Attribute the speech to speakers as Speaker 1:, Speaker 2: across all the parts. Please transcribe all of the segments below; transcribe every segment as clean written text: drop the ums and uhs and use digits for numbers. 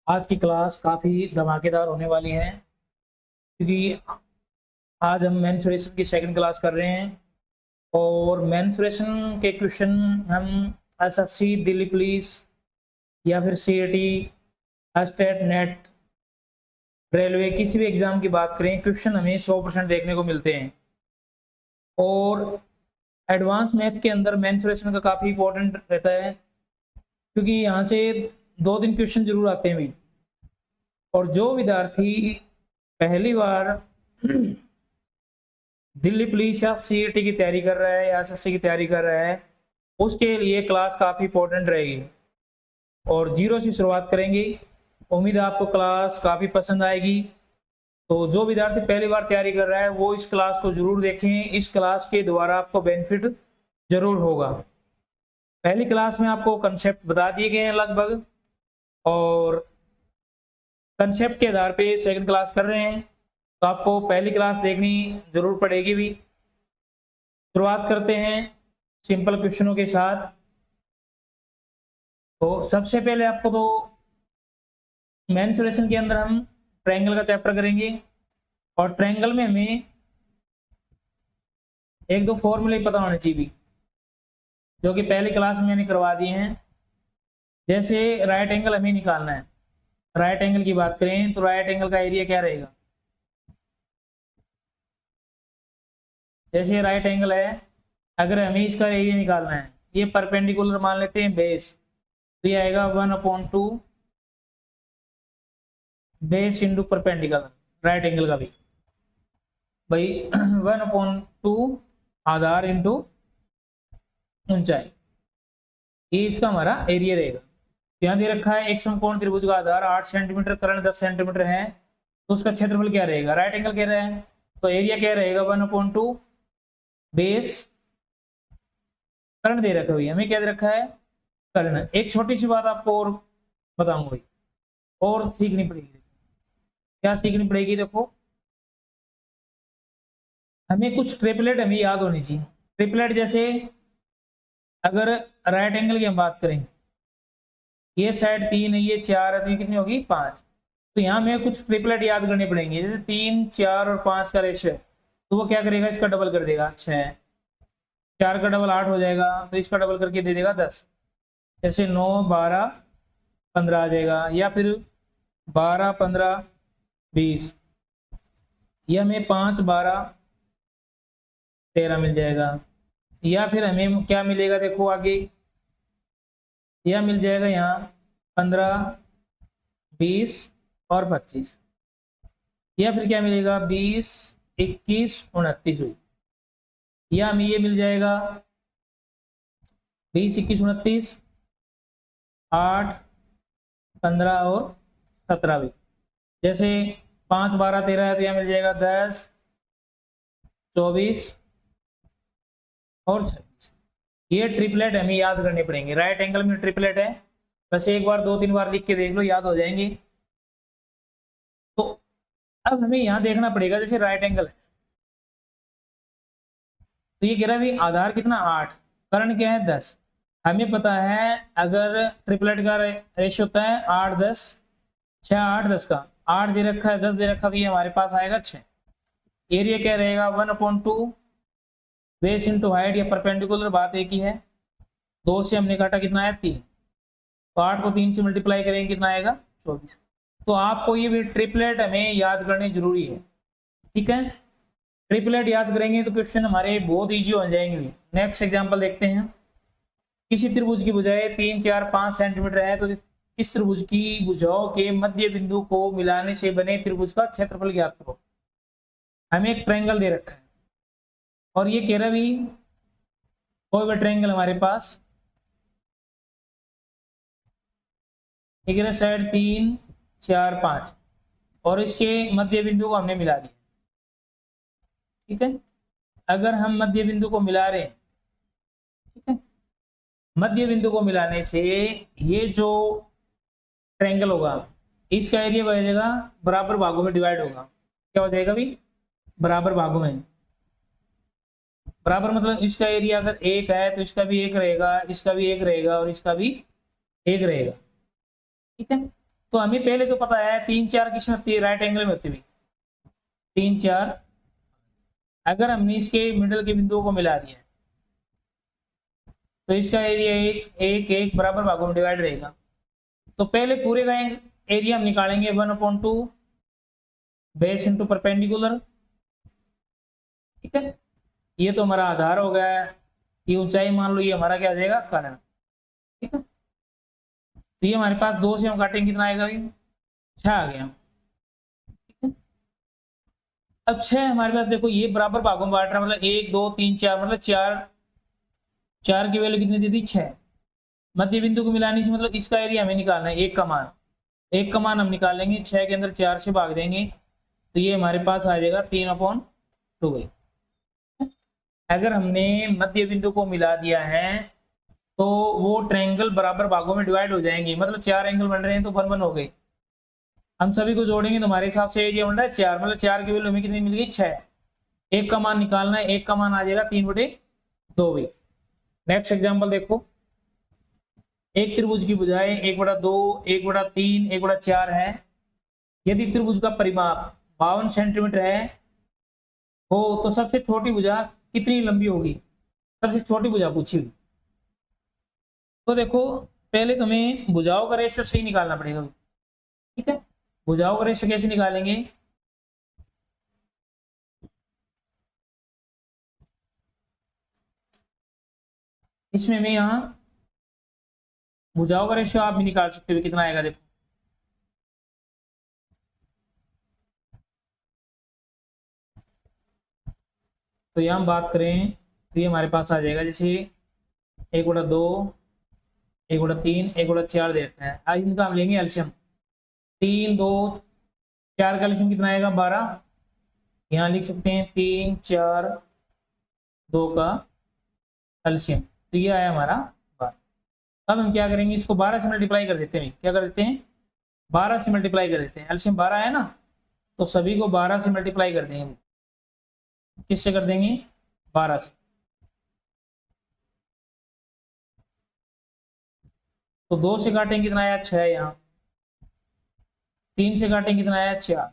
Speaker 1: आज की क्लास काफ़ी धमाकेदार होने वाली है क्योंकि आज हम मेंसुरेशन की सेकंड क्लास कर रहे हैं और मेंसुरेशन के क्वेश्चन हम एसएससी, दिल्ली पुलिस या फिर सीईटी, स्टेट, नेट, रेलवे किसी भी एग्ज़ाम की बात करें, क्वेश्चन हमें 100% देखने को मिलते हैं। और एडवांस मैथ के अंदर मेंसुरेशन का काफ़ी इंपॉर्टेंट रहता है क्योंकि यहाँ से 2-3 क्वेश्चन जरूर आते हैं भी। और जो विद्यार्थी पहली बार दिल्ली पुलिस या सीईटी की तैयारी कर रहा है या एसएससी की तैयारी कर रहा है, उसके लिए क्लास काफ़ी इंपॉर्टेंट रहेगी और जीरो से शुरुआत करेंगे। उम्मीद है आपको क्लास काफ़ी पसंद आएगी। तो जो विद्यार्थी पहली बार तैयारी कर रहा है वो इस क्लास को जरूर देखें। इस क्लास के द्वारा आपको बेनिफिट जरूर होगा। पहली क्लास में आपको कंसेप्ट बता दिए गए हैं लगभग, और कंसेप्ट के आधार पे सेकंड क्लास कर रहे हैं, तो आपको पहली क्लास देखनी जरूर पड़ेगी भी। शुरुआत करते हैं सिंपल क्वेश्चनों के साथ। तो सबसे पहले आपको तो मेंसुरेशन के अंदर हम ट्रायंगल का चैप्टर करेंगे और ट्रायंगल में हमें एक दो फॉर्मूले पता होने चाहिए भी, जो कि पहली क्लास में मैंने करवा दिए हैं। जैसे राइट एंगल हमें निकालना है। राइट एंगल की बात करें तो राइट एंगल का एरिया क्या रहेगा। जैसे राइट एंगल है, अगर हमें इसका एरिया निकालना है, ये परपेंडिकुलर मान लेते हैं बेस, तो ये आएगा 1/2 base into perpendicular. Right angle का भी भाई 1/2 आधार इंटू ऊंचाई, ये इसका हमारा एरिया रहेगा। यहाँ दे रखा है एक समकोण त्रिभुज का आधार 8 सेंटीमीटर, कर्ण 10 सेंटीमीटर है, तो उसका क्षेत्रफल क्या रहेगा। राइट एंगल कह रहा है तो एरिया क्या रहेगा 1/2 बेस, कर्ण दे रखा है, हमें क्या दे रखा है कर्ण। एक छोटी सी बात आपको और बताऊंगा भाई, और सीखनी पड़ेगी। क्या सीखनी पड़ेगी, देखो हमें कुछ ट्रिपलेट हमें याद होनी चाहिए। ट्रिपलेट जैसे अगर राइट एंगल की हम बात करें, ये साइड 3 है, ये 4 है, तो ये कितनी होगी 5। तो यहाँ हमें कुछ ट्रिपलेट याद करने पड़ेंगे। जैसे 3, 4 और 5 का रेशियो है, तो वो क्या करेगा, इसका डबल कर देगा 6, 4 का डबल 8 हो जाएगा, तो इसका डबल करके दे देगा 10। जैसे 9, 12, 15 आ जाएगा, या फिर 12, 15, 20, ये हमें 5, 12, 13 मिल जाएगा। या फिर हमें क्या मिलेगा, देखो आगे यह मिल जाएगा यहाँ 15, 20 और 25, या फिर क्या मिलेगा 20, 21, 29 हुई, या हमें ये मिल जाएगा 20, 21, 29, 8, 15 और 17 भी। जैसे 5, 12, 13 है, तो यहाँ मिल जाएगा 10, 24 और 26। ये ट्रिपलेट हमें याद करने पड़ेंगे। राइट एंगल में ट्रिपलेट है, बस एक बार 2-3 बार लिख के देख लो, याद हो जाएंगे। तो अब हमें यहाँ देखना पड़ेगा, जैसे राइट एंगल है तो ये कह रहा है भाई आधार कितना 8, कर्ण क्या है 10। हमें पता है अगर ट्रिपलेट का रेशियो होता है 8, 10, 6, 8, 10 का 8 दे रखा है, 10 दे रखा, तो ये हमारे पास आएगा 6। एरिया क्या रहेगा 1/2 बेस इंटू हाइट, या परपेंडिकुलर, बात एक ही है। 2 से हमने काटा कितना आया 3, तो 8 को 3 से मल्टीप्लाई करेंगे कितना आएगा 24। तो आपको ये भी ट्रिपलेट हमें याद करने जरूरी है, ठीक है। ट्रिपलेट याद करेंगे तो क्वेश्चन हमारे बहुत इजी हो जाएंगे। नेक्स्ट एग्जांपल देखते हैं। किसी त्रिभुज की भुजाएं 3, 4, 5 सेंटीमीटर है, तो इस त्रिभुज की भुजाओं के मध्य बिंदु को मिलाने से बने त्रिभुज का क्षेत्रफल ज्ञात करो। हमें एक ट्रायंगल दे रखा है और ये कह रहा भी कोई भी ट्रायंगल हमारे पास, ये कह रहा साइड 3, 4, 5 और इसके मध्य बिंदु को हमने मिला दिया, ठीक है। अगर हम मध्य बिंदु को मिला रहे हैं, ठीक है, मध्य बिंदु को मिलाने से ये जो ट्रायंगल होगा इसका एरिया हो जाएगा बराबर भागों में डिवाइड होगा। क्या हो जाएगा भी बराबर भागों में। बराबर मतलब इसका एरिया अगर 1 है तो इसका भी 1 रहेगा, इसका भी 1 रहेगा और इसका भी 1 रहेगा, ठीक है। तो हमें पहले तो पता है 3 4 किस में होती है, राइट एंगल में होती हुई 3 4। अगर हमने इसके मिडल के बिंदुओं को मिला दिया तो इसका एरिया एक एक एक बराबर भागों में डिवाइड रहेगा। तो पहले पूरे का एरिया हम निकालेंगे 1/2 बेस इंटू परपेंडिकुलर। ठीक है, ये तो हमारा आधार हो गया है, ये ऊंचाई मान लो, ये हमारा क्या आ जाएगा, कारण। ठीक है, तो ये हमारे पास 2 से हम काटेंगे कितना आएगा भाई, 6 आ गया। ठीक है, अब 6 हमारे पास देखो ये बराबर भागों में बांट रहा है, मतलब 1 2 3 4, मतलब 4 की वैल्यू कितनी दी थी, 6। मध्य बिंदु को मिलाने से मतलब इसका एरिया हमें निकालना है, एक का मान हम निकालेंगे, 6 के अंदर 4 से भाग देंगे तो ये हमारे पास आ जाएगा 3/2। अगर हमने मध्य बिंदु को मिला दिया है तो वो ट्रायंगल बराबर भागों में डिवाइड हो जाएंगे, मतलब 4 एंगल बन रहे हैं तो 1 1 हो गए। हम सभी को जोड़ेंगे तो हमारे हिसाब से एरिया बन रहा है 4, मतलब 4 की वैल्यू हमें कितनी मिल गई, 6। एक का मान निकालना है, एक का मान आ जाएगा 3/2 भी। नेक्स्ट एग्जाम्पल देखो, एक त्रिभुज की भुजाएं 1/2 1/3 1/4 है। यदि त्रिभुज का परिमाप 52 सेंटीमीटर है हो तो सबसे छोटी भुजा कितनी लंबी होगी, सबसे छोटी भुजा पूछी हुई। तो देखो पहले तुम्हें भुजाओं का रेशियो सही निकालना पड़ेगा। ठीक है, भुजाओं का रेशियो कैसे निकालेंगे, इसमें मैं यहाँ भुजाओं का रेशियो आप भी निकाल सकते हो, कितना आएगा देखो। तो यहाँ हम बात करें तो ये हमारे पास आ जाएगा जैसे 1/2 1/3 1/4 दे रखा है। आज इनका हम लेंगे एल्शियम, 3 2 4 का एल्शियम कितना आएगा, 12। यहाँ लिख सकते हैं 3 4 2 का एल्शियम, तो ये आया हमारा 12। अब हम क्या करेंगे, इसको 12 से मल्टीप्लाई कर देते हैं। क्या कर देते हैं, 12 से मल्टीप्लाई कर देते हैं। एल्शियम 12 है ना, तो सभी को 12 से मल्टीप्लाई कर देंगे। किससे कर देंगे, 12 से। तो 2 से काटेंगे कितना आया, 6। यहाँ 3 से काटेंगे कितना आया, 4।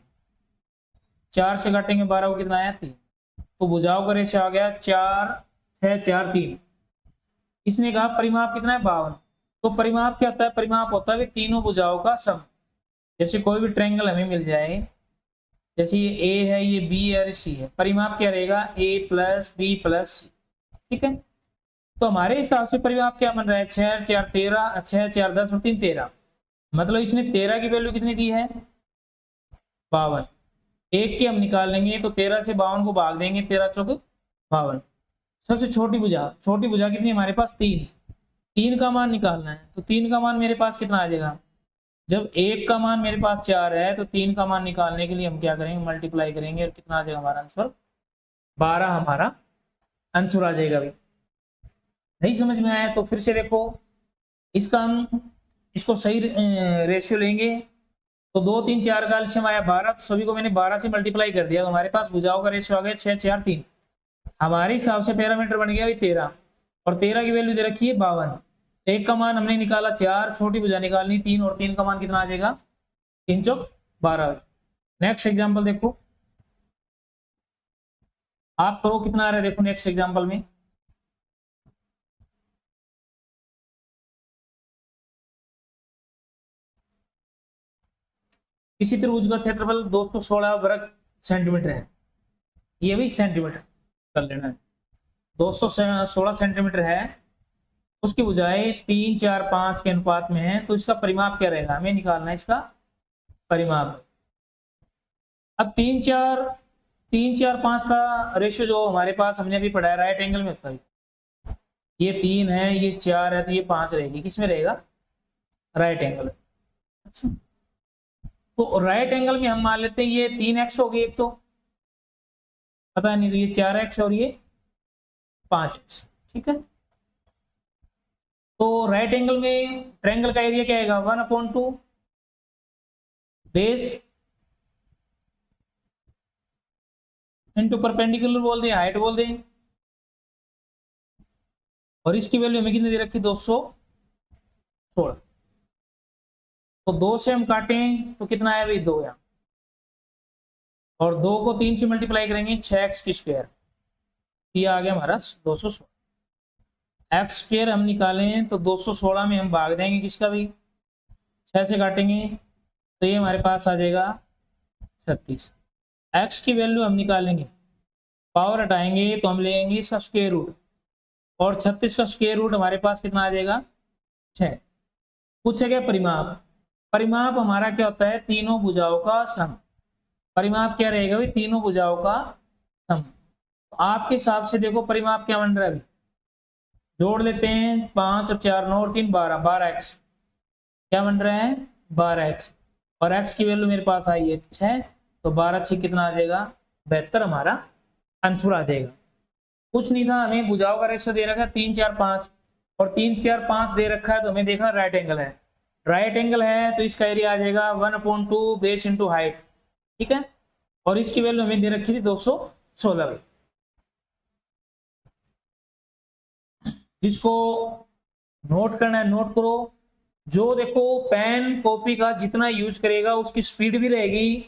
Speaker 1: 4 से काटेंगे 12 को कितना आया, 3। तो भुजाओं का रेशियो आ गया 4 6 4 3। इसने कहा परिमाप कितना है, 52। तो परिमाप क्या होता है, परिमाप होता है तीनों भुजाओं का सम। जैसे कोई भी ट्रायंगल हमें मिल जाए, जैसे ये ए है, ये बी है और सी है, परिमाप क्या रहेगा, ए प्लस बी प्लस सी। ठीक है, तो हमारे हिसाब से परिमाप क्या बन रहा है, 6 4 13, 6 4 10 और 3 13। मतलब इसने 13 की वैल्यू कितनी दी है, 52। एक की हम निकाल लेंगे तो 13 से 52 को भाग देंगे, 13 चौक 52। सबसे छोटी भुजा, छोटी भुजा कितनी हमारे पास, 3। 3 का मान निकालना है, तो 3 का मान मेरे पास कितना आ जाएगा, जब एक का मान मेरे पास 4 है तो 3 का मान निकालने के लिए हम क्या करेंगे, मल्टीप्लाई करेंगे और कितना आ जाएगा हमारा आंसर, 12 हमारा आंसर आ जाएगा। भाई नहीं समझ में आया तो फिर से देखो, इसका हम इसको सही रेशियो लेंगे तो 2 3 4 का एल्शियम आया 12, तो सभी को मैंने 12 से मल्टीप्लाई कर दिया तो हमारे पास भुजाओं का रेशियो आ गया 6 4 3। हमारे हिसाब से पैरामीटर बन गया भाई 13, और 13 की वैल्यू दे रखी है 52। एक का मान हमने निकाला 4, छोटी भुजा निकालनी 3, और 3 का मान कितना आ जाएगा, 3 चौक 12। नेक्स्ट एग्जाम्पल देखो, आप करो कितना आ रहा है देखो नेक्स्ट एग्जाम्पल में। किसी त्रिभुज का क्षेत्रफल 216 वर्ग सेंटीमीटर है, ये भी सेंटीमीटर कर लेना है, 216 सेंटीमीटर है। उसकी भुजाएं 3 4 5 के अनुपात में है, तो इसका परिमाप क्या रहेगा, हमें निकालना है इसका परिमाप। अब 3 4 5 का रेशियो जो हमारे पास हमने अभी पढ़ा है राइट एंगल में होता है, ये 3 है ये 4 है तो ये 5 रहेगी, किसमें रहेगा, राइट एंगल। अच्छा, तो राइट एंगल में हम मान लेते हैं ये 3x होगी, एक तो पता नहीं, तो ये 4x और ये 5x। ठीक है, तो राइट एंगल में ट्रायंगल का एरिया क्या आएगा, 1/2 बेस इंटू परपेंडिकुलर बोल दें, हाइट बोल दें, और इसकी वैल्यू हमें कितनी दे रखी, 216। तो 2 से हम काटें तो कितना आया भाई 2 यहाँ, और 2 को 3 से मल्टीप्लाई करेंगे 6x की स्क्वायर, ये आ गया हमारा 216। एक्स स्क्वायर हम निकालें तो 216 में हम भाग देंगे किसका भी, 6 से काटेंगे तो ये हमारे पास आ जाएगा 36। एक्स की वैल्यू हम निकालेंगे, पावर हटाएंगे तो हम लेंगे इसका स्क्वायर रूट, और 36 का स्क्वायर रूट हमारे पास कितना आ जाएगा 6। पूछे गया परिमाप, परिमाप हमारा क्या होता है, तीनों भुजाओं का सम। परिमाप क्या रहेगा भाई, तीनों भुजाओं का सम। तो आपके हिसाब से देखो परिमाप क्या बन रहा है अभी, जोड़ लेते हैं 5 और 4 9 और 3 12, 12x क्या बन रहा है 12x, और x की वैल्यू मेरे पास आई है 6, तो 12 6 कितना आ जाएगा 72 हमारा आंसर आ जाएगा। कुछ नहीं था, हमें भुजाओं का रेशियो दे रखा है 3 4 5, और 3 4 5 दे रखा है तो हमें देखना राइट एंगल है, राइट एंगल है तो इसका एरिया आ जाएगा 1/2 बेस इंटू हाइट, ठीक है। और इसकी वैल्यू हमें दे रखी थी 216। जिसको नोट करना है नोट करो। जो देखो पेन कॉपी का जितना यूज करेगा उसकी स्पीड भी रहेगी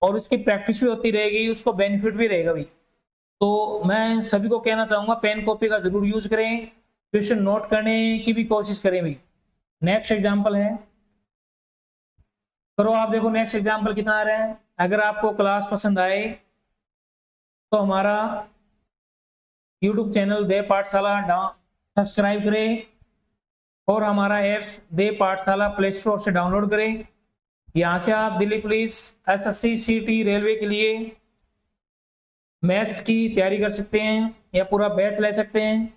Speaker 1: और उसकी प्रैक्टिस भी होती रहेगी, उसको बेनिफिट भी रहेगा भी। तो मैं सभी को कहना चाहूंगा पेन कॉपी का जरूर यूज करें, क्वेश्चन नोट करने की भी कोशिश करें भी। नेक्स्ट एग्जांपल है, करो आप देखो नेक्स्ट एग्जांपल कितना आ रहा है। अगर आपको क्लास पसंद आए तो हमारा यूट्यूब चैनल दे पाठशाला सब्सक्राइब करें, और हमारा एप्स दे पाठशाला प्ले स्टोर से डाउनलोड करें। यहाँ से आप दिल्ली पुलिस, एसएससी, सीटी, रेलवे के लिए मैथ्स की तैयारी कर सकते हैं या पूरा बैच ले सकते हैं,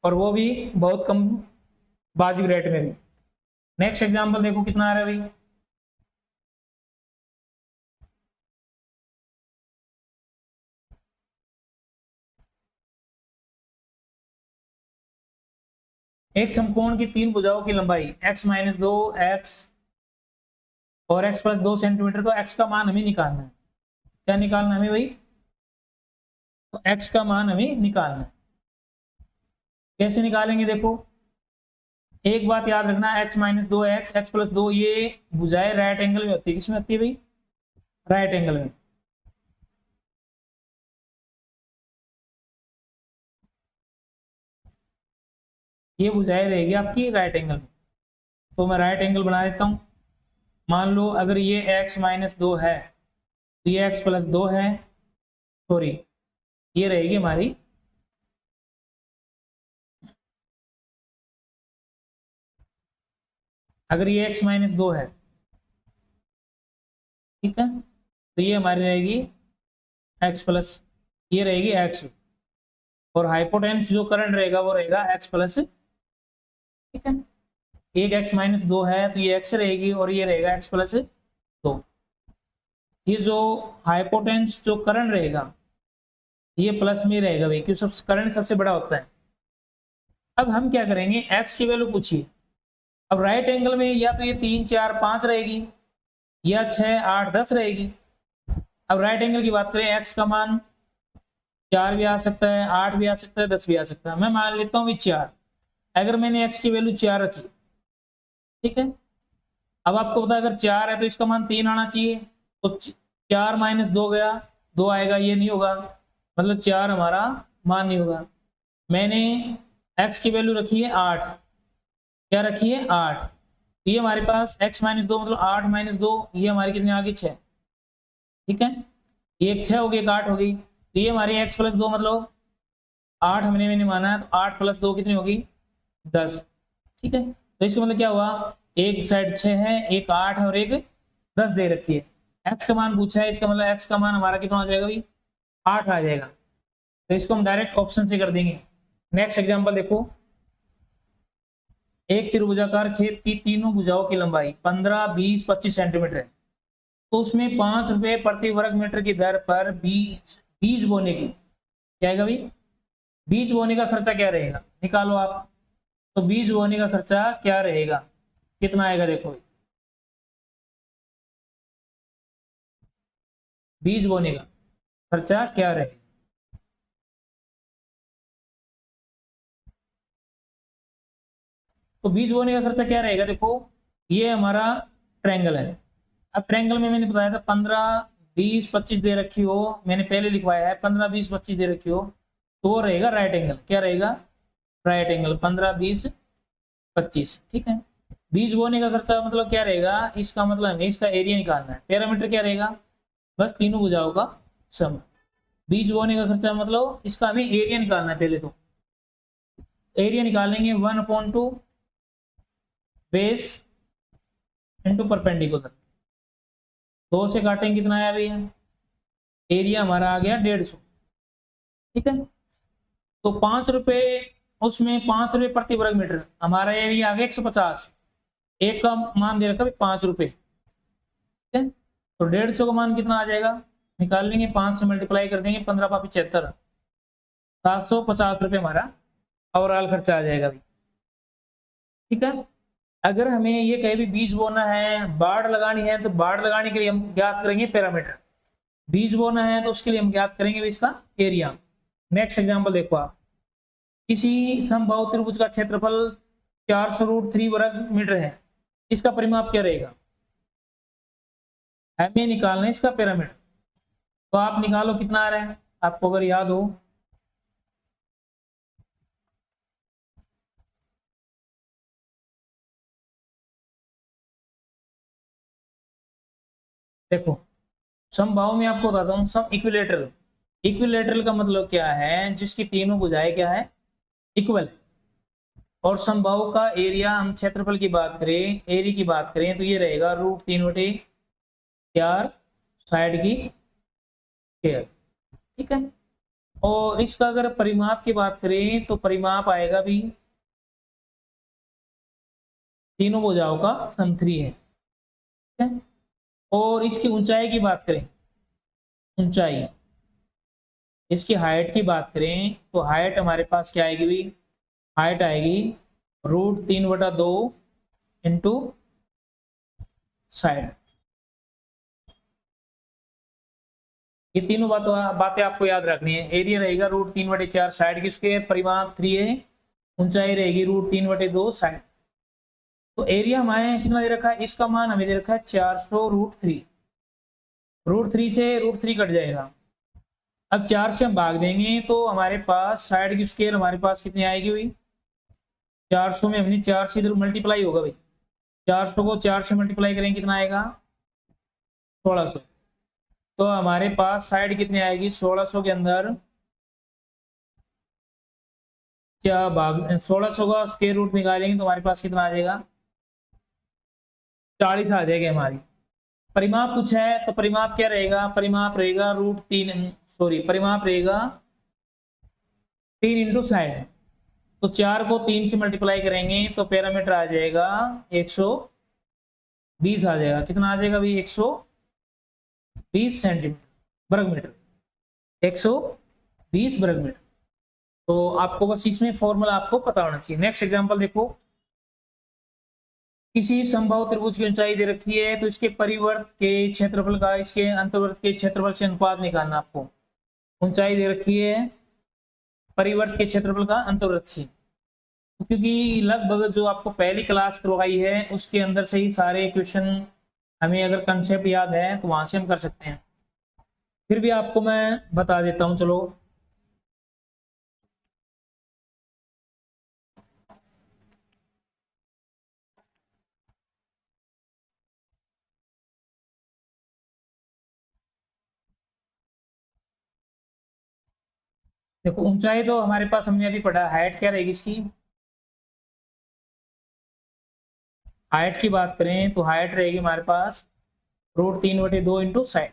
Speaker 1: और वो भी बहुत कम वाजिब रेट में भी। नेक्स्ट एग्जांपल देखो कितना आ रहा है भाई, एक समकोण की 3 भुजाओं की लंबाई x-2 x और x+2 सेंटीमीटर, तो x का मान हमें निकालना है। क्या निकालना है हमें भाई, तो x का मान हमें निकालना है। कैसे निकालेंगे देखो, एक बात याद रखना, x-2 x x+2 ये भुजाएं राइट एंगल में होती है। किसमें होती है भाई, राइट एंगल में। ये भुजाएं रहेगी आपकी राइट एंगल में। तो मैं राइट एंगल बना देता हूं। मान लो अगर ये x-2 है तो ये x+2 है, सॉरी ये रहेगी हमारी अगर ये x-2 है, ठीक है, तो ये हमारी रहेगी x+, ये रहेगी x, और हाइपोटेन्यूस जो करंट रहेगा वो रहेगा x+, ठीक है। एक x-2 है तो ये x रहेगी और ये रहेगा x+2। ये जो हाइपोटेन्यूस जो करंट रहेगा ये प्लस में रहेगा भाई, क्योंकि करंट सबसे बड़ा होता है। अब हम क्या करेंगे, x की वैल्यू पूछिए। अब राइट एंगल में या तो ये 3 4 5 रहेगी या 6 8 10 रहेगी। अब राइट एंगल की बात करें, x का मान 4 भी आ सकता है, 8 भी आ सकता है, 10 भी आ सकता है। मैं मान लेता हूँ 4। अगर मैंने x की वैल्यू 4 रखी, ठीक है, अब आपको पता है अगर 4 है तो इसका मान 3 आना चाहिए, तो 4 - 2 गया, 2 आएगा, ये नहीं होगा, मतलब 4 हमारा मान नहीं होगा। मैंने x की वैल्यू रखी है 8, क्या रखी है 8, तो ये हमारे पास x-2 मतलब 8 - 2, ये हमारी कितनी आ गई 6, ठीक है। ये एक 6 हो गई, एक 8 हो गई, तो ये हमारी x+2 मतलब 8 मैंने माना है, तो 8 + 2 कितनी होगी 10, ठीक है। तो इसका मतलब क्या हुआ, एक साइड 6 है, एक 8 है और एक 10 दे रखी है। x का मान पूछा है, इसका मतलब x का मान हमारा कितना हो जाएगा भाई 8 आ जाएगा। तो इसको हम डायरेक्ट ऑप्शन से कर देंगे। नेक्स्ट एग्जांपल देखो, एक त्रिभुजाकार खेत की तीनों भुजाओं की लंबाई 15 20 25 सेंटीमीटर है, तो उसमें 5 रुपए प्रति वर्ग मीटर की दर पर बीज बोने की, क्या आएगा भाई, बीज बोने का खर्चा क्या रहेगा, निकालो आप। तो बीज बोने का खर्चा क्या रहेगा, कितना आएगा देखो, बीज बोने का खर्चा क्या रहेगा। तो बीज बोने का खर्चा क्या रहेगा, देखो ये हमारा ट्रायंगल है। अब ट्रायंगल में मैंने बताया था 15 20 25 दे रखी हो, मैंने पहले लिखवाया है 15 20 25 दे रखी हो, तो वो रहेगा राइट एंगल। क्या रहेगा? Right angle 15 20 25। ठीक है। बीज बोने का खर्चा मतलब क्या रहेगा? इसका मतलब हमें इसका एरिया निकालना है। पैरामीटर क्या रहेगा? बस तीनों भुजाओं का सम। बीज बोने का खर्चा मतलब इसका हमें एरिया निकालना है। पहले तो एरिया निकालेंगे 1/2 बेस इंटू परपेंडिकुलर। 2 से काटेंगे कितना आया भैया? एरिया हमारा आ गया 150। ठीक है। तो 5 रुपए, उसमें 5 रुपए प्रति वर्ग मीटर, हमारा एरिया आ गया 150। एक का मान दे रखा है 5 रुपए। ठीक है। तो 150 का मान कितना आ जाएगा? निकाल लेंगे, 5 से मल्टीप्लाई कर देंगे, 15 पाँच 75, 750 रुपये हमारा ओवरऑल खर्चा आ जाएगा भी। ठीक है। अगर हमें ये कहे भी बीज बोना है, बाढ़ लगानी है, तो बाढ़ लगाने के लिए हम ज्ञात करेंगे पैरामीटर। बीज बोना है तो उसके लिए हम ज्ञात करेंगे भी इसका एरिया। नेक्स्ट एग्जांपल देखो आप। किसी समबाहु त्रिभुज का क्षेत्रफल 400√3 वर्ग मीटर है, इसका परिमाप क्या रहेगा? हमें निकालना है इसका पैरामीटर। तो आप निकालो कितना आ रहा है आपको अगर याद हो। देखो, समबाहु में आपको बताता हूँ, सम इक्विलेटरल। इक्विलेटरल का मतलब क्या है? जिसकी तीनों भुजाएं क्या है? इक्वल है। और समबाहु का एरिया, हम क्षेत्रफल की बात करें, एरिया की बात करें, तो ये रहेगा √3/4 साइड की स्क्वायर। ठीक है। और इसका अगर परिमाप की बात करें तो परिमाप आएगा भी तीनों भुजाओं का सम 3 है। ठीक है। और इसकी ऊंचाई की बात करें, ऊंचाई, इसकी हाइट की बात करें तो हाइट हमारे पास क्या आएगी भी? हाइट आएगी √3/2 इंटू साइड। ये तीनों बातें आपको याद रखनी है। एरिया रहेगा √3/4 साइड की स्क्वायर, परिमाप 3 है, ऊंचाई रहेगी √3/2 साइड। तो एरिया हमारे कितना दे रखा है? इसका मान हमें दे रखा है 400√3। √3 से √3 कट जाएगा। अब 4 से हम भाग देंगे तो हमारे पास साइड की स्क्वायर हमारे पास कितनी आएगी भाई? 400 में हमने 4 से इधर मल्टीप्लाई होगा भाई, 400 को 4 से मल्टीप्लाई करेंगे कितना आएगा? 1600। तो हमारे पास साइड कितनी आएगी? 1600 के अंदर क्या भाग, 1600 का स्क्वायर रूट निकालेंगे तो हमारे पास कितना आ जाएगा? 40 आ जाएगा हमारी। परिमाप कुछ है तो परिमाप क्या रहेगा? परिमाप रहेगा परिमाप रहेगा 3 इंटू साइड। तो 4 को 3 से मल्टीप्लाई करेंगे तो पैरामीटर आ जाएगा 120 आ जाएगा। कितना आ जाएगा भाई? 120 सेंटीमीटर वर्ग मीटर, 120 वर्ग मीटर। तो आपको बस इसमें फॉर्मूला आपको पता होना चाहिए। नेक्स्ट एग्जांपल देखो। किसी समबाहु त्रिभुज की ऊंचाई दे रखी है, तो इसके परिवर्त के क्षेत्रफल का इसके अंतर्वर्त के क्षेत्रफल से अनुपात निकालना आपको। ऊंचाई दे रखी है परिवर्त के क्षेत्रफल का अंतर्वर्त से, क्योंकि लगभग जो आपको पहली क्लास करवाई है उसके अंदर से ही सारे क्वेश्चन हमें अगर कंसेप्ट याद है तो वहां से हम कर सकते हैं। फिर भी आपको मैं बता देता हूं, चलो। देखो, ऊंचाई तो हमारे पास हमने अभी पढ़ा, हाइट क्या रहेगी इसकी? हाइट की बात करें तो हाइट रहेगी हमारे पास √3/2 इंटू साइड।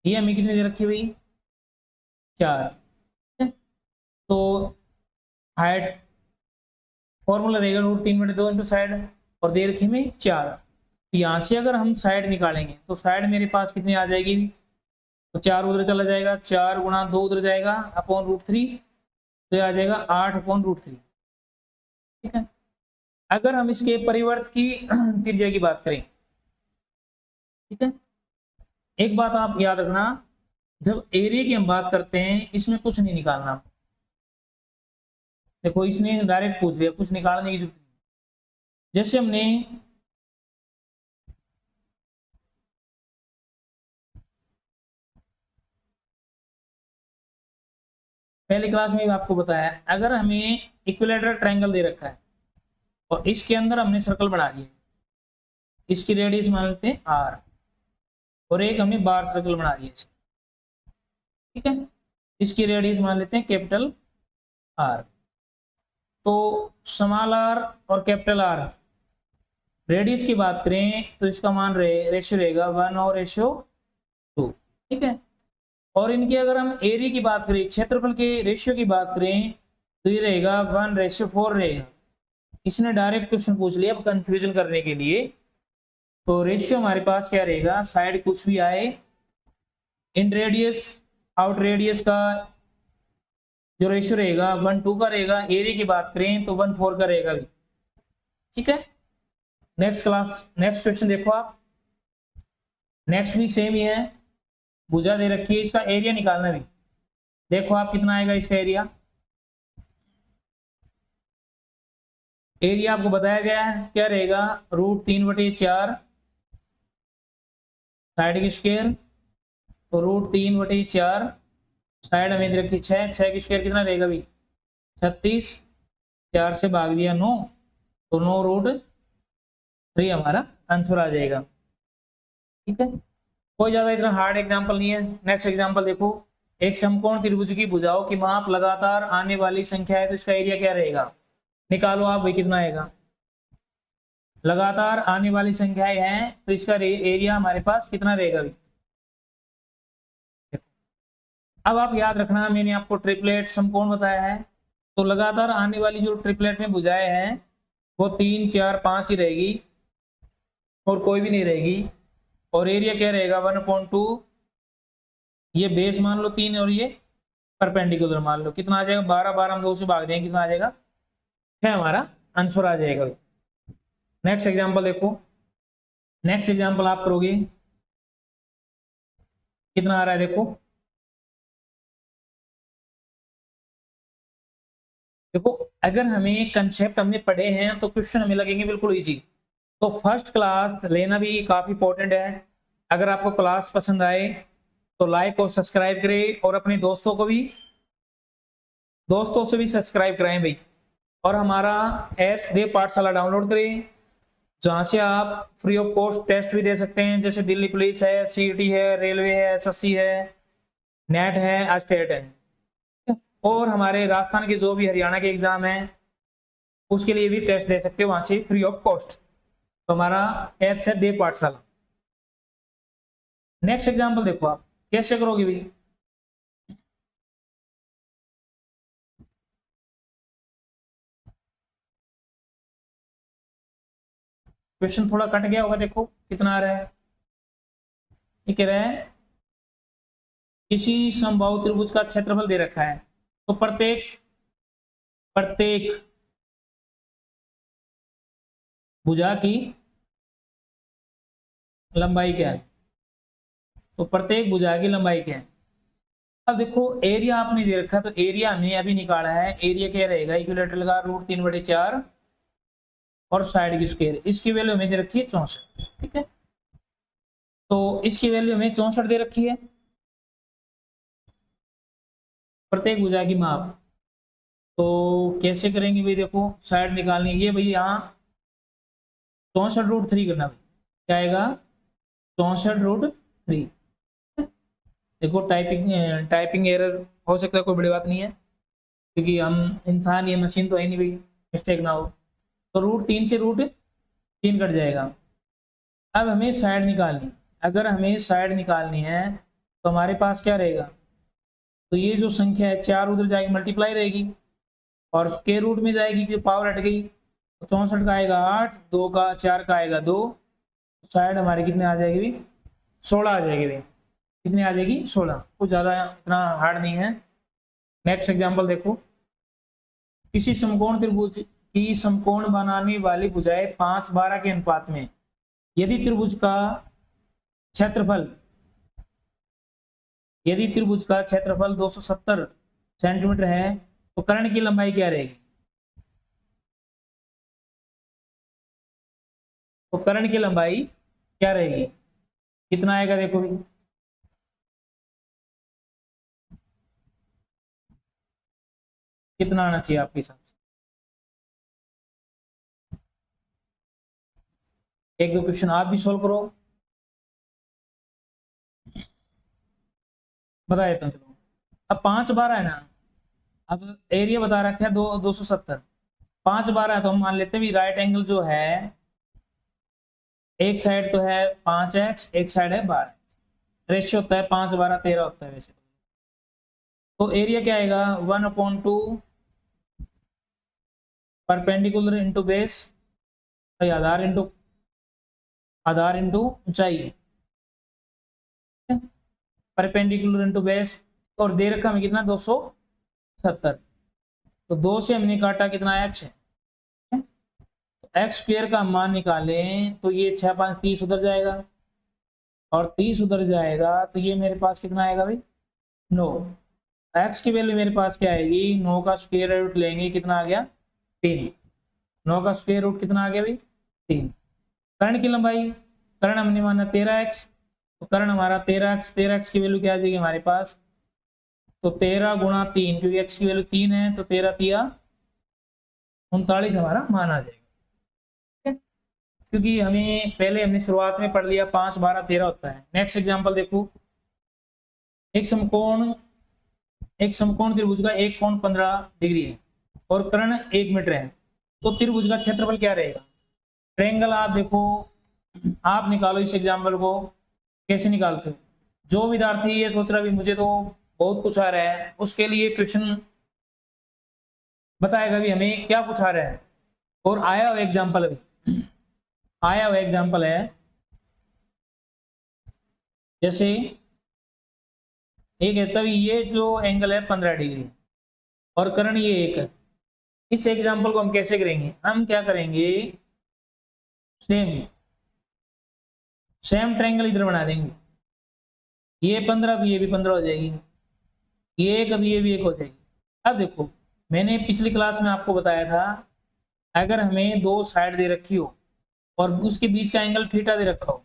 Speaker 1: ये हमें कितनी दे रखी है भाई? 4। तो हाइट फॉर्मूला रहेगा √3/2 इंटू साइड, और दे रखी हमें 4। तो यहाँ से अगर हम साइड निकालेंगे तो साइड मेरे पास कितनी आ जाएगी? तो 4 उधर चला जाएगा, 4 गुणा 2 उधर जाएगा अपॉन √3, तो ये आ जाएगा 8/√3। ठीक है। अगर हम इसके परिवर्त की त्रिज्या की बात करें, ठीक है, एक बात आप याद रखना, जब एरिया की हम बात करते हैं इसमें कुछ नहीं निकालना। देखो, इसने डायरेक्ट पूछ लिया, कुछ निकालने की जरूरत नहीं। जैसे हमने पहली क्लास में भी आपको बताया, अगर हमें इक्विलेटरल ट्रायंगल दे रखा है और इसके अंदर हमने सर्कल बना दिया, इसकी रेडियस मान लेते हैं आर, और एक हमने बार सर्कल बना दिया इसका, ठीक है, इसकी रेडियस मान लेते हैं कैपिटल आर। तो स्मॉल आर और कैपिटल आर रेडियस की बात करें तो इसका मान रेशियो रहेगा 1 और रेशियो 2, ठीक है। और इनकी अगर हम एरिया की बात करें, क्षेत्रफल के रेशियो की बात करें, तो ये रहेगा 1:4 रहेगा। इसने डायरेक्ट क्वेश्चन पूछ लिया अब कंफ्यूजन करने के लिए। तो रेशियो हमारे पास क्या रहेगा, साइड कुछ भी आए, इन रेडियस आउट रेडियस का जो रेशियो रहेगा 1:2 का रहेगा। एरिया की बात करें तो 1:4 का रहेगा भी, ठीक है। नेक्स्ट क्वेश्चन देखो आप, नेक्स्ट भी सेम ही है, भुजा दे रखी है, इसका एरिया निकालना भी। देखो आप कितना आएगा इसका एरिया। एरिया आपको बताया गया है क्या रहेगा, √3/4 साइड की स्क्वायर, तो √3/4 साइड हमें दे रखी 6 की स्क्वायर कितना रहेगा भी 36, 4 से भाग दिया 9, तो 9√3 हमारा आंसर आ जाएगा, ठीक है। कोई ज्यादा इतना हार्ड एग्जांपल नहीं है। नेक्स्ट एग्जांपल देखो, एक समकोण त्रिभुज की भुजाओं की माप लगातार आने वाली संख्या है, तो इसका एरिया क्या रहेगा, निकालो आप भाई कितना आएगा। लगातार आने वाली संख्याएं हैं तो इसका एरिया हमारे पास कितना रहेगा भी। अब आप याद रखना, मैंने आपको ट्रिपलेट समकोण बताया है, तो लगातार आने वाली जो ट्रिपलेट में भुजाएं हैं वो 3, 4, 5 ही रहेगी और कोई भी नहीं रहेगी। और एरिया क्या रहेगा 1/2, ये बेस मान लो 3 और ये परपेंडिकुलर मान लो, कितना आ जाएगा 12 हम 2 से भाग देंगे कितना आ जाएगा 6, हमारा आंसर आ जाएगा। नेक्स्ट एग्जांपल देखो, नेक्स्ट एग्जांपल आप करोगे कितना आ रहा है देखो, देखो अगर हमें कंसेप्ट हमने पढ़े हैं तो क्वेश्चन हमें लगेंगे बिल्कुल इजी। तो फर्स्ट क्लास लेना भी काफी इंपॉर्टेंट है। अगर आपको क्लास पसंद आए तो लाइक और सब्सक्राइब करें और अपने दोस्तों से भी सब्सक्राइब कराएं भाई। और हमारा ऐप्स देव पाठशाला डाउनलोड करें, जहाँ से आप फ्री ऑफ कॉस्ट टेस्ट भी दे सकते हैं, जैसे दिल्ली पुलिस है, सीईटी है, रेलवे है, एसएससी है, नेट है, स्टेट है, और हमारे राजस्थान के जो भी हरियाणा के एग्जाम हैं उसके लिए भी टेस्ट दे सकते हो वहां से फ्री ऑफ कॉस्ट। तो हमारा ऐप्स है देव पाठशाला। नेक्स्ट एग्जाम्पल देखो आप कैसे करोगे भी, क्वेश्चन थोड़ा कट गया होगा, देखो कितना आ रहा है। ये कह रहा है किसी समबाहु त्रिभुज का क्षेत्रफल दे रखा है, तो प्रत्येक भुजा की लंबाई क्या है, तो प्रत्येक भुजा की लंबाई क्या है। अब देखो एरिया आपने दे रखा है, तो एरिया हमने अभी निकाला है, एरिया क्या रहेगा इक्विलेटरल का √3/4 और साइड की स्क्वायर, इसकी वैल्यू हमें दे रखी है 64, ठीक है। तो इसकी वैल्यू हमें 64 दे रखी है, प्रत्येक भुजा की माप। तो कैसे करेंगे भाई, देखो साइड निकालनी है, ये भाई यहाँ 64√3 करना भाई, क्या आएगा 64√3। देखो टाइपिंग एरर हो सकता है, कोई बड़ी बात नहीं है, क्योंकि हम इंसान, ये मशीन तो है नहीं भाई, मिस्टेक ना हो। तो √3 से √3 कट जाएगा। अब हमें साइड निकालनी, अगर हमें साइड निकालनी है तो हमारे पास क्या रहेगा, तो ये जो संख्या है 4 उधर जाएगी मल्टीप्लाई रहेगी और स्क्वायर रूट में जाएगी कि पावर हट गई, तो 64 का आएगा 8, 2 का 4 का आएगा 2, साइड हमारी कितने आ जाएगी भी 16 आ जाएगी भाई, कितनी आ जाएगी 16, कुछ ज़्यादा इतना हार्ड नहीं है। नेक्स्ट एग्जांपल देखो, किसी समकोण त्रिभुज की समकोण बनाने वाली भुजाएं 5:12 के अनुपात में, यदि त्रिभुज का क्षेत्रफल 270 सेंटीमीटर है तो कर्ण की लंबाई क्या रहेगी। तो कर्ण की लंबाई क्या रहेगी, कितना आएगा देखो भाई, कितना आना चाहिए आपके हिसाब से। एक दो क्वेश्चन आप भी सोल्व करो, बता देता हूँ चलो। अब 5/12 है ना, अब एरिया बता रखा है 270, 5/12 है तो हम मान लेते हैं भी राइट एंगल जो है, एक साइड तो है 5x, एक साइड है 12, रेशियो होता है 5/12 13 होता है वैसे। तो एरिया क्या आएगा 1/2 परपेंडिकुलर इंटू बेस, आधार इंटू ऊंचाई है, परपेंडिकुलर इंटू बेस, और दे रखा हमें कितना 270, तो 2 से हमने काटा कितना आया 6, तो एक्स स्क्वेयर का मान निकालें तो ये 6 5 30 उधर जाएगा, और 30 उधर जाएगा तो ये मेरे पास कितना आएगा भाई 9, एक्स की वैल्यू मेरे पास क्या आएगी, 9 का स्क्वायर रूट लेंगे कितना आ गया 3, 9 का स्क्वायर रूट कितना आ गया भाई 3। कर्ण की लंबाई, कर्ण हमने माना 13x, तो कर्ण हमारा 13x, 13x की वैल्यू क्या आ जाएगी हमारे पास, तो 13 गुणा 3, क्योंकि x की वैल्यू 3 है तो 13 तिया 39 हमारा मान आ जाएगा, ठीक है? क्योंकि हमें पहले हमने शुरुआत में पढ़ लिया 5/12 13 होता है। नेक्स्ट एग्जांपल देखो, एक समकोण त्रिभुज का एक कोण 15 डिग्री है और कर्ण 1 मीटर है, तो त्रिभुज का क्षेत्रफल क्या रहेगा। ट्रायंगल आप देखो, आप निकालो इस एग्जाम्पल को, कैसे निकालते हो। जो विद्यार्थी ये सोच रहा है मुझे तो बहुत कुछ आ रहा है, उसके लिए क्वेश्चन बताएगा भी हमें क्या कुछ आ रहा है, और आया हुआ एग्जाम्पल भी आया हुआ एग्जाम्पल है, जैसे एक है तब ये जो एंगल है 15 डिग्री और कर्ण ये एक है। इस एग्जाम्पल को हम कैसे करेंगे, हम क्या करेंगे, सेम सेम ट्रायंगल इधर बना देंगे, ये 15 तो ये भी 15 हो जाएगी, ये एक तो ये भी एक हो जाएगी। अब देखो मैंने पिछली क्लास में आपको बताया था, अगर हमें दो साइड दे रखी हो और उसके बीच का एंगल थीटा दे रखा हो,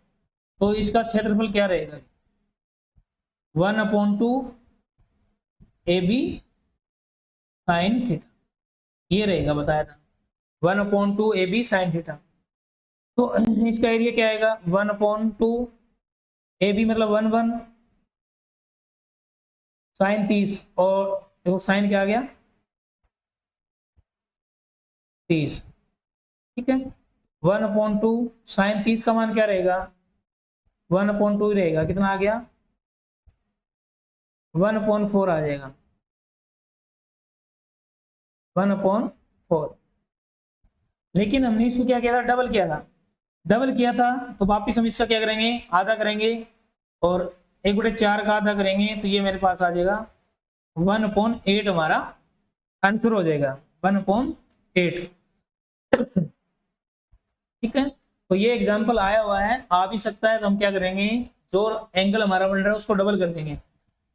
Speaker 1: तो इसका क्षेत्रफल क्या रहेगा 1/2 AB साइन थीटा, ये रहेगा बताया था 1/2 AB साइन थीटा। तो इसका एरिया क्या आएगा 1/2 AB मतलब 1 साइन 30, और देखो साइन क्या आ गया 30, ठीक है। 1/2 साइन 30 का मान क्या रहेगा 1/2 ही रहेगा, कितना आ गया 1/4 आ जाएगा, 1/4। लेकिन हमने इसको क्या किया था, डबल किया था तो वापिस हम इसका क्या करेंगे आधा करेंगे, और 1/4 का आधा करेंगे, तो ये मेरे पास आ जाएगा 1/8 हमारा आंसर हो जाएगा 1/8, ठीक है। तो ये एग्जाम्पल आया हुआ है, आ भी सकता है, तो हम क्या करेंगे जो एंगल हमारा बन रहा है उसको डबल कर देंगे,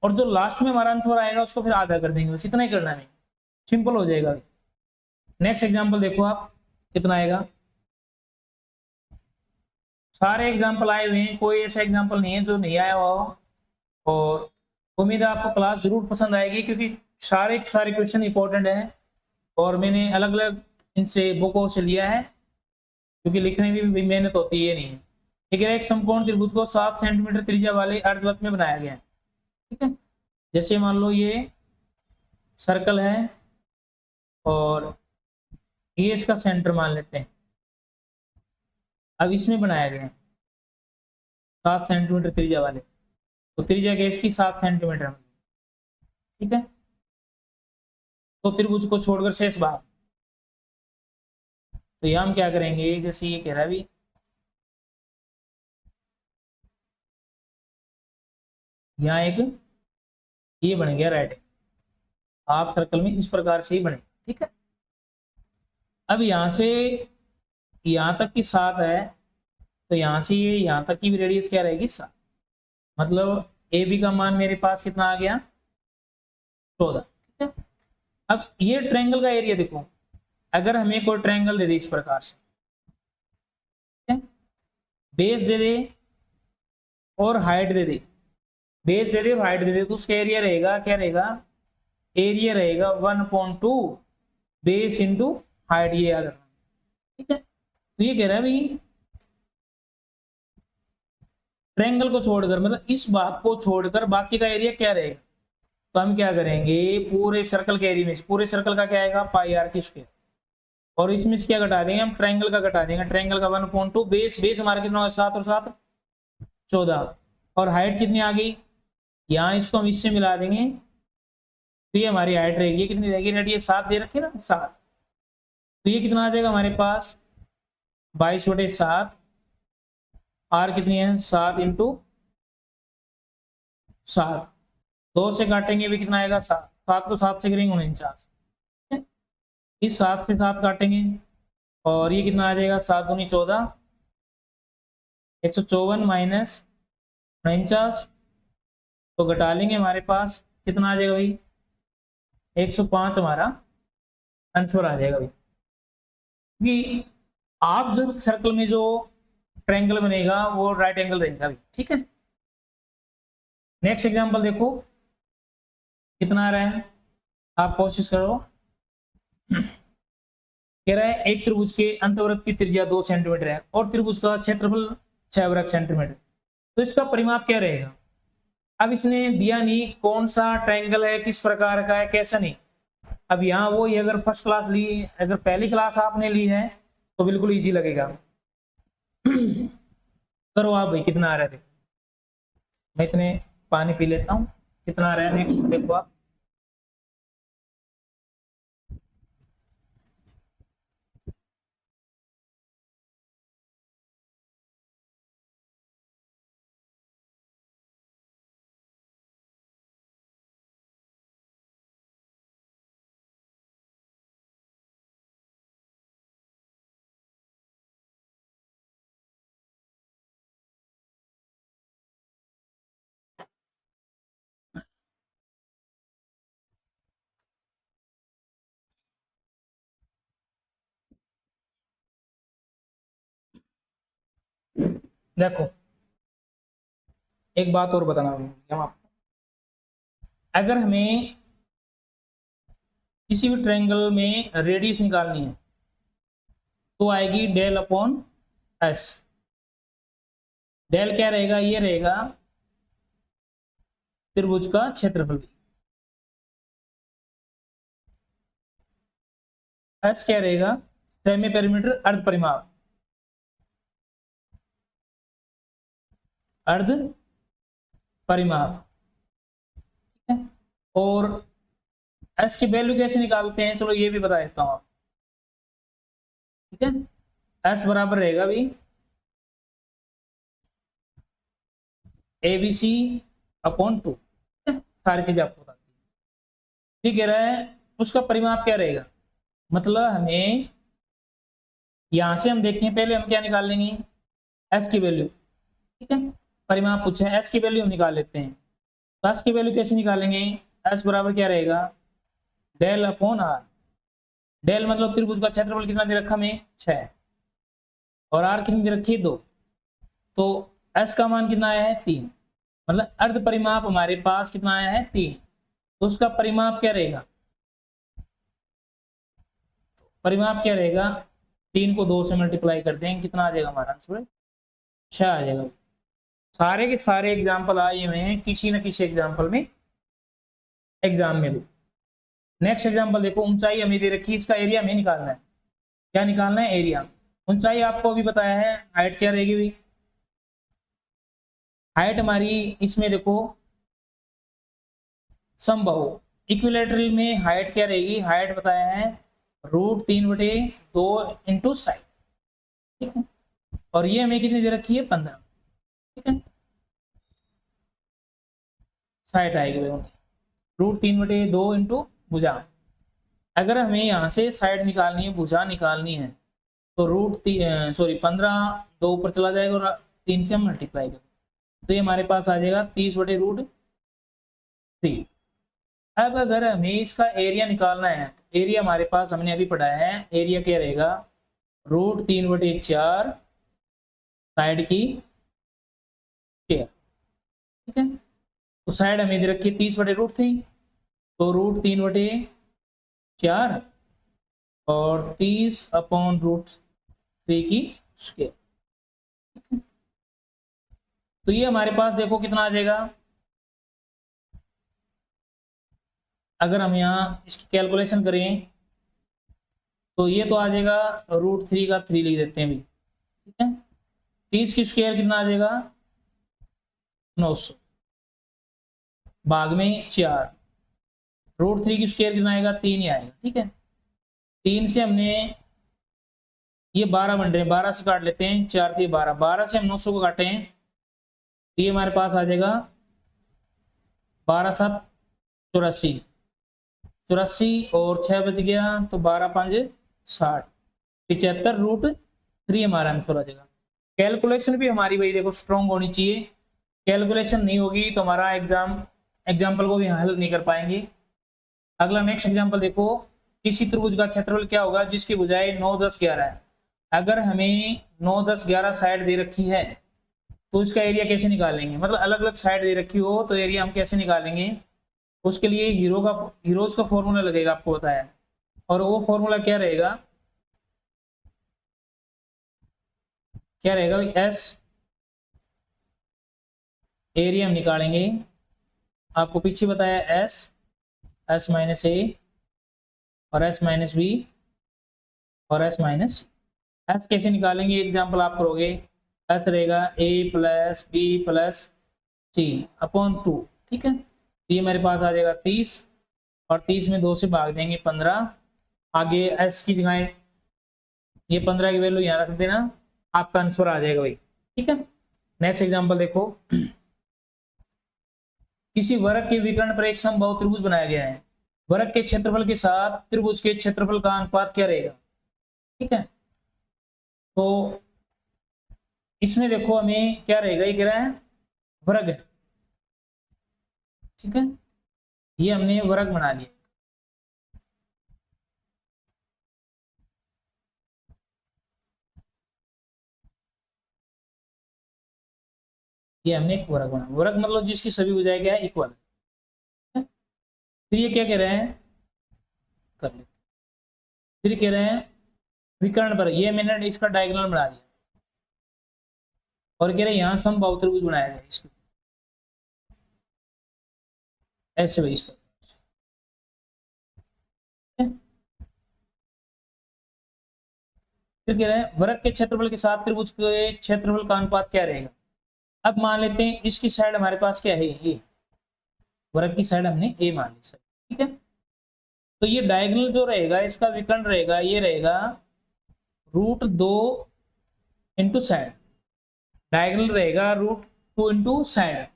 Speaker 1: और जो लास्ट में हमारा आंसर आएगा उसको फिर आधा कर देंगे, बस इतना ही करना है, सिंपल हो जाएगा। नेक्स्ट एग्जाम्पल देखो आप कितना आएगा, सारे एग्जाम्पल आए हुए हैं, कोई ऐसा एग्जाम्पल नहीं है जो नहीं आया हुआ हो, और उम्मीद है आपको क्लास जरूर पसंद आएगी, क्योंकि सारे क्वेश्चन इंपॉर्टेंट हैं और मैंने अलग अलग इनसे बुकों से लिया है, क्योंकि लिखने में भी मेहनत होती है नहीं है। ठीक है, एक समकोण त्रिभुज को 7 सेंटीमीटर त्रिज्या वाले अर्धवृत्त में बनाया गया है, ठीक है। जैसे मान लो ये सर्कल है और ये इसका सेंटर मान लेते हैं, अब इसमें बनाया गया है 7 सेंटीमीटर त्रिज्या वाले, तो त्रिज्या क्या इसकी 7 सेंटीमीटर, ठीक है। तो त्रिभुज को छोड़कर शेष भाग, तो यहाँ हम क्या करेंगे, जैसे ये कह रहा है भी यहाँ एक ये बन गया राइट, हाफ सर्कल में इस प्रकार से ही बने, ठीक है। अब यहाँ से यहाँ तक की 7 है, तो यहाँ से ये यहाँ तक की भी रेडियस क्या रहेगी 7, मतलब ए बी का मान मेरे पास कितना आ गया 14, ठीक है। अब ये ट्रायंगल का एरिया देखो, अगर हमें कोई ट्रायंगल दे दे इस प्रकार से, ठीक है, बेस दे दे और हाइट दे दे, बेस दे दे और हाइट दे दे, तो उसका एरिया रहेगा क्या रहेगा, एरिया रहेगा 1/2 बेस इंटू हाइट, ये याद रखना। ठीक है, तो ये कह रहा है भाई ट्रायंगल को छोड़कर, मतलब इस भाग को छोड़कर बाकी का एरिया क्या रहेगा, तो हम क्या करेंगे, पूरे सर्कल के एरिया में पूरे सर्कल का क्या आएगा, पाई आर की स्क्वायर, और इसमें से क्या घटा देंगे हम, ट्रायंगल का घटा देंगे, ट्रायंगल का 1/2 बेस, बेस हमारा कितना होगा 7 और 7 14, और हाइट कितनी आ गई, यहाँ इसको हम इससे मिला देंगे, तो ये हमारी हाइट रहेगी, ये कितनी रहेगी, रेडियस 7 दे रखी है ना 7, तो ये कितना आ जाएगा हमारे पास 22/7, आर कितनी है 7 इंटू 7, 2 से काटेंगे भी कितना आएगा 7, 7 को 7 से करेंगे 49, इस 7 से 7 काटेंगे और ये कितना आ जाएगा 7 दूनी 14, 154 माइनस 49, तो घटा लेंगे हमारे पास कितना आ जाएगा भाई 105 हमारा आंसर आ जाएगा भाई, कि आप जो सर्कल में जो ट्रायंगल बनेगा वो राइट एंगल रहेगा भाई। ठीक है, नेक्स्ट एग्जांपल देखो कितना आ रहा है, आप कोशिश करो। कह रहा है एक त्रिभुज के अंतवृत्त की त्रिज्या 2 सेंटीमीटर है और त्रिभुज का क्षेत्रफल 6 वर्ग सेंटीमीटर, तो इसका परिमाप क्या रहेगा। अब इसने दिया नहीं कौन सा ट्रायंगल है, किस प्रकार का है, कैसा नहीं। अब यहाँ वो ये अगर फर्स्ट क्लास ली, अगर पहली क्लास आपने ली है तो बिल्कुल इजी लगेगा। करो आप भाई, कितना आ रहा है देखो, मैं इतने पानी पी लेता हूँ, कितना आ रहा है नेक्स्ट देखो आप। देखो एक बात और बताना हम आपको, अगर हमें किसी भी ट्रायंगल में रेडियस निकालनी है तो आएगी डेल अपॉन एस। डेल क्या रहेगा, ये रहेगा त्रिभुज का क्षेत्रफल, एस क्या रहेगा सेमी पेरीमीटर अर्ध परिमाप, अर्ध परिमाप। ठीक है, और एस की वैल्यू कैसे निकालते हैं, चलो ये भी बता देता हूं आप। ठीक है, एस बराबर रहेगा भी ए बी सी अपॉन 2, सारी चीजें आपको बताती है। ठीक कह रहा है उसका परिमाप क्या रहेगा, मतलब हमें यहां से हम देखें, पहले हम क्या निकाल लेंगे एस की वैल्यू। ठीक है, परिमाप पूछे एस की वैल्यू हम निकाल लेते हैं, तो एस की वैल्यू कैसे निकालेंगे, एस बराबर क्या रहेगा डेल अपॉन आर। डेल मतलब त्रिभुज का क्षेत्रफल कितना दे रखा हमें 6, और आर कितनी दे रखी है 2, तो एस का मान कितना आया है 3, मतलब अर्ध परिमाप हमारे पास कितना आया है 3, तो उसका परिमाप क्या रहेगा, परिमाप क्या रहेगा 3 को 2 से मल्टीप्लाई कर देंगे, कितना आ जाएगा हमारा आंसर 6 आ जाएगा। सारे के सारे एग्जाम्पल आए हुए हैं किसी न किसी एग्जाम्पल में, एग्जाम में भी। नेक्स्ट एग्जाम्पल देखो, ऊंचाई हमें दे रखी है, इसका एरिया हमें निकालना है, क्या निकालना है एरिया। ऊंचाई आपको अभी बताया है, हाइट क्या रहेगी भी, हाइट हमारी इसमें देखो समबाहु इक्विलेटरल में हाइट क्या रहेगी, हाइट बताया है √3/2 इंटू साइड। ठीक है, और ये हमें कितनी दे रखी है 15। ठीक है, साइड आएगी √3/2 इंटू भुजा। अगर हमें यहाँ से साइड निकालनी है, भुजा निकालनी है, तो √3 15 2 ऊपर चला जाएगा और 3 से हम मल्टीप्लाई करें, तो ये हमारे पास आ जाएगा 30/√3। अब अगर हमें इसका एरिया निकालना है, तो एरिया हमारे पास हमने अभी पढ़ा है, एरिया क्या रहेगा √3/4 साइड की स्क्वायर, ठीक है। तो साइड हमें दे रखी है 30/√3, तो √3/4 और 30/√3 की स्क्वायर। तो ये हमारे पास देखो कितना आ जाएगा, अगर हम यहाँ इसकी कैलकुलेशन करें तो ये तो आ जाएगा √3 का 3 लिख देते हैं भी, ठीक है। 30 की स्क्वायर कितना आ जाएगा 900, भाग में 4, √3 की स्क्वायर कितना आएगा 3 ही आएगा, ठीक है। 3 से हमने ये 12 बन रहे हैं, 12 से काट लेते हैं, 4 3 12, 12 से हम 900 को काटे हैं तो ये हमारे पास आ जाएगा 12 7 84, 84 और 6 बच गया तो 12 5 60, 75√3 हमारा आंसर आ जाएगा। कैलकुलेशन भी हमारी भाई देखो स्ट्रॉन्ग होनी चाहिए, कैलकुलेशन नहीं होगी तो हमारा एग्जाम्पल को भी हल नहीं कर पाएंगे। अगला नेक्स्ट एग्जाम्पल देखो, किसी त्रिभुज का क्षेत्रफल क्या होगा जिसकी भुजाएं 9 10 11 है। अगर हमें 9 10 11 साइड दे रखी है तो इसका एरिया कैसे निकालेंगे, मतलब अलग अलग साइड दे रखी हो तो एरिया हम कैसे निकालेंगे, उसके लिए हीरोज का फॉर्मूला लगेगा, आपको बताया। और वो फॉर्मूला क्या रहेगा भाई, एस एरिया हम निकालेंगे, आपको पीछे बताया एस माइनस ए और एस माइनस बी और एस माइनस, एस कैसे निकालेंगे एग्जाम्पल आप करोगे, एस रहेगा a + b + c/2, ठीक है। तो ये मेरे पास आ जाएगा 30 और 30 में 2 से भाग देंगे 15, आगे एस की जगह ये 15 की वैल्यू यहाँ रख देना, आपका आंसर आ जाएगा भाई, ठीक है। नेक्स्ट एग्जांपल देखो, किसी वर्ग के विकर्ण पर एक समबाहु त्रिभुज बनाया गया है, वर्ग के क्षेत्रफल के साथ त्रिभुज के क्षेत्रफल का अनुपात क्या रहेगा, ठीक है। तो इसमें देखो हमें क्या रहेगा, ये कह रहा है वर्ग है, ठीक है, ये हमने वर्ग बना लिया। ये हमने एक वर्ग बना, वर्ग मतलब जिसकी सभी भुजाएं क्या है इक्वल है। फिर ये क्या कह रहे हैं, कर लेते, फिर कह रहे हैं विकर्ण पर, ये मैंने इसका डायगोनल बना दिया और कह रहे हैं यहाँ समबाहु त्रिभुज बनाया गया इसको ऐसे भाई, इस पर फिर कह रहे हैं वर्ग के क्षेत्रफल के साथ त्रिभुज के क्षेत्रफल का अनुपात क्या रहेगा। अब मान लेते हैं इसकी साइड हमारे पास क्या है, ए, वर्ग की साइड हमने ए मान ली सर, ठीक है। तो ये डायगोनल जो रहेगा इसका विकर्ण रहेगा, ये रहेगा √2 इंटू साइड, डायगोनल रहेगा √2 इंटू साइड,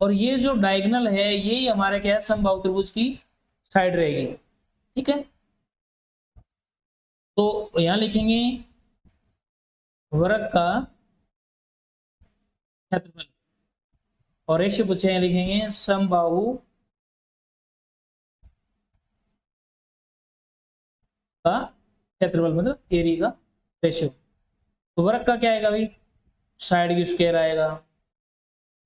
Speaker 1: और ये जो डायगोनल है यही हमारे क्या है समबाहु त्रिभुज की साइड रहेगी, ठीक है। तो यहां लिखेंगे वर्ग का क्षेत्रफल और रेशियो पूछे हैं, लिखेंगे समबाहु का क्षेत्रफल मतलब एरिया का रेशियो। तो वर्ग का क्या आएगा भाई, साइड की स्क्वायर आएगा,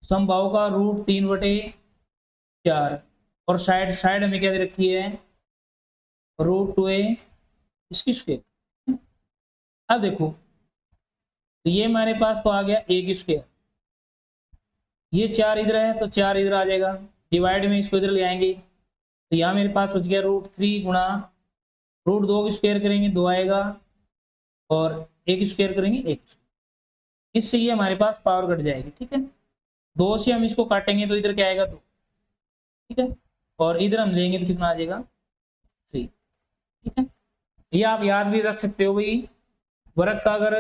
Speaker 1: समबाहु का √3/4 और साइड हमें क्या दे रखी है √2a इसकी स्क्वायर। अब देखो तो ये हमारे पास तो आ गया a की स्क्वायर, ये 4 इधर है तो 4 इधर आ जाएगा, डिवाइड में इसको इधर ले आएंगे तो यहाँ मेरे पास बच गया √3 गुणा √2 की स्क्वायर करेंगे 2 आएगा और a की स्क्वायर करेंगे 1, इससे ये हमारे पास पावर कट जाएगी, ठीक है। 2 से हम इसको काटेंगे तो इधर क्या आएगा 2, ठीक है, और इधर हम लेंगे तो कितना आ जाएगा 3, ठीक है। ये आप याद भी रख सकते हो भाई, वर्ग का अगर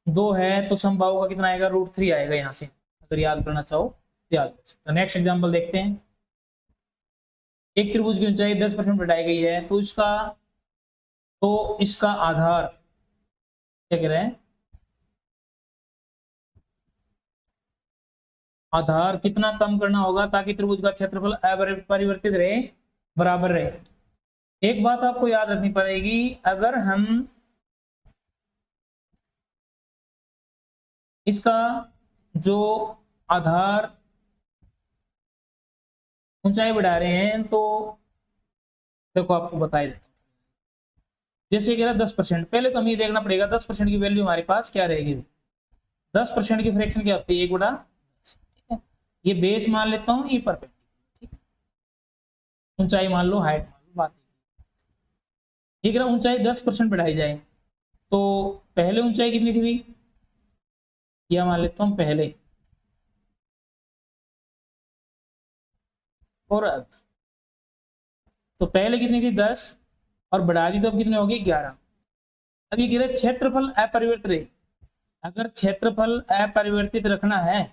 Speaker 1: 2 है तो समबाहु का कितना आएगा √3 आएगा, यहाँ से अगर याद करना चाहो तो याद कर सकते हो। नेक्स्ट एग्जांपल देखते हैं, एक त्रिभुज की ऊंचाई 10% बढ़ाई गई है तो इसका आधार क्या कह रहे हैं, आधार कितना कम करना होगा ताकि त्रिभुज का क्षेत्रफल अपरिवर्तित रहे, बराबर रहे। एक बात आपको याद रखनी पड़ेगी, अगर हम इसका जो आधार ऊंचाई बढ़ा रहे हैं तो देखो आपको बता देता हूँ। जैसे कह रहा 10%, पहले तो हमें देखना पड़ेगा 10% की वैल्यू हमारे पास क्या रहेगी। 10% की फ्रैक्शन क्या होती है, 1/10। ठीक है, ये बेस मान लेता हूँ, ये परपेंडिकुलर। ठीक है, ऊंचाई मान लो, हाइट मान लो, बात ये कह रहा ऊंचाई 10% बढ़ाई जाए तो पहले ऊंचाई कितनी थी भाई, या मान लेता हूँ पहले और अब। तो पहले कितनी थी 10 और बढ़ा दी तो अब कितने हो गए 11। अब ये कह रहे क्षेत्रफल अपरिवर्तित रहे। अगर क्षेत्रफल अपरिवर्तित रखना है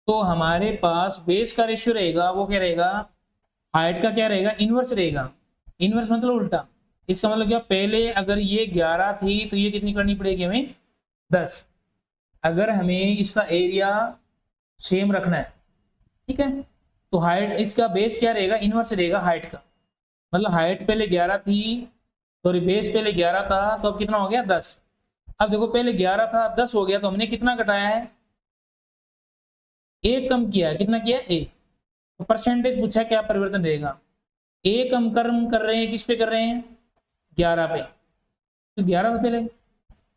Speaker 1: तो हमारे पास बेस का रेशियो रहेगा, वो क्या रहेगा, हाइट का क्या रहेगा, इनवर्स रहेगा। इनवर्स मतलब उल्टा। इसका मतलब क्या, पहले अगर ये 11 थी तो ये कितनी करनी पड़ेगी हमें 10। अगर हमें इसका एरिया सेम रखना है, ठीक है, तो हाइट इसका बेस क्या रहेगा, इनवर्स रहेगा हाइट का। मतलब हाइट पहले 11 थी, सॉरी बेस पहले 11 था तो अब कितना हो गया 10। अब देखो पहले 11 था अब 10 हो गया, तो हमने कितना घटाया है, एक कम किया है। कितना किया, एक। तो परसेंटेज पूछा क्या परिवर्तन रहेगा, एक हम कर्म कर रहे हैं, किस पे कर रहे हैं, 11 पे। तो 11 तो पहले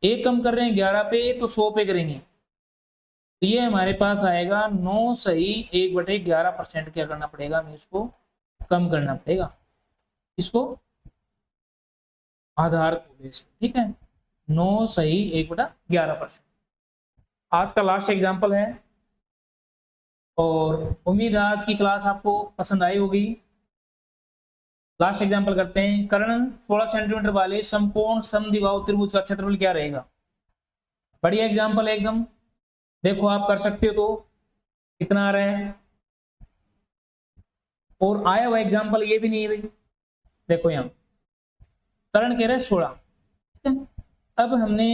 Speaker 1: एक कम कर रहे हैं 11 पे, तो 100 पे करेंगे। तो ये हमारे पास आएगा 9 सही 1/11%। क्या करना पड़ेगा, हमें इसको कम करना पड़ेगा, इसको आधार को बेस। ठीक है, 9 सही 1/11%। आज का लास्ट एग्जाम्पल है और उम्मीद है आज की क्लास आपको पसंद आई होगी। लास्ट एग्जाम्पल करते हैं। कर्ण 16 सेंटीमीटर वाले संपूर्ण समद्विबाहु त्रिभुज का क्षेत्रफल क्या रहेगा। बढ़िया एग्जाम्पल है एकदम, देखो आप कर सकते हो। तो कितना आ रहा है, और आया हुआ एग्जाम्पल ये भी नहीं है भाई। देखो यहाँ कर्ण कह रहे हैं 16। ठीक है, अब हमने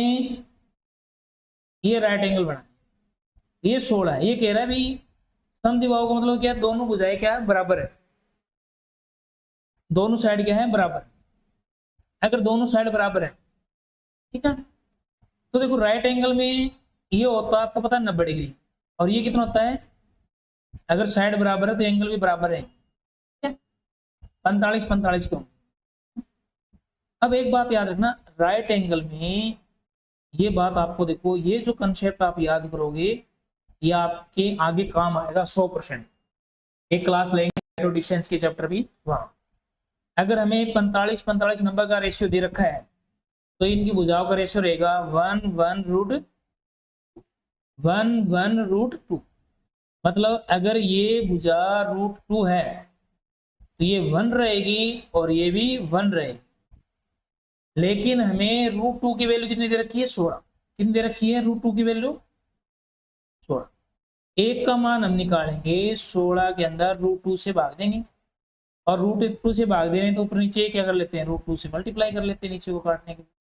Speaker 1: ये राइट एंगल बना, ये 16 है। ये कह रहा है भाई समद्विबाहु का मतलब क्या है, दोनों भुजाएं क्या है, बराबर है। दोनों साइड क्या है, बराबर। अगर दोनों साइड बराबर है, ठीक है, तो देखो राइट एंगल में ये होता है आपको पता है 90 डिग्री, और ये कितना होता है, अगर साइड बराबर है तो एंगल भी बराबर है। ठीक है, 45 क्यों। अब एक बात याद रखना, राइट एंगल में ये बात आपको देखो, ये जो कंसेप्ट आप याद करोगे ये आपके आगे काम आएगा 100%। एक क्लास लेंगे डिस्टेंस के चैप्टर भी वहां। अगर हमें 45 नंबर का रेशियो दे रखा है तो इनकी भुजाओं का रेशियो रहेगा 1/√2। मतलब अगर ये भुजा √2 है तो ये 1 रहेगी और ये भी 1 रहेगी। लेकिन हमें √2 की वैल्यू कितनी दे रखी है, 16। कितनी दे रखी है √2 की वैल्यू, 16। एक का मान हम निकालेंगे 16 के अंदर √2 से भाग देंगे, और √2 से भाग दे रहे हैं तो ऊपर नीचे क्या कर लेते हैं, √2 से मल्टीप्लाई कर लेते हैं नीचे को काटने के लिए।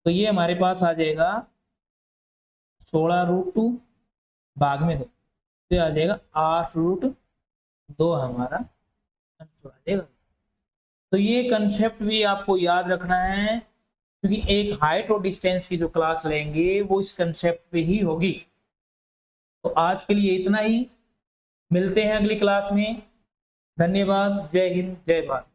Speaker 1: तो ये हमारे पास आ जाएगा 16√2 भाग में 2, तो आ जाएगा 8√2 हमारा आंसर आ जाएगा। तो ये कंसेप्ट भी आपको याद रखना है, क्योंकि एक हाइट और डिस्टेंस की जो क्लास लेंगे वो इस कंसेप्ट पे ही होगी। तो आज के लिए इतना ही, मिलते हैं अगली क्लास में। धन्यवाद, जय हिंद, जय भारत।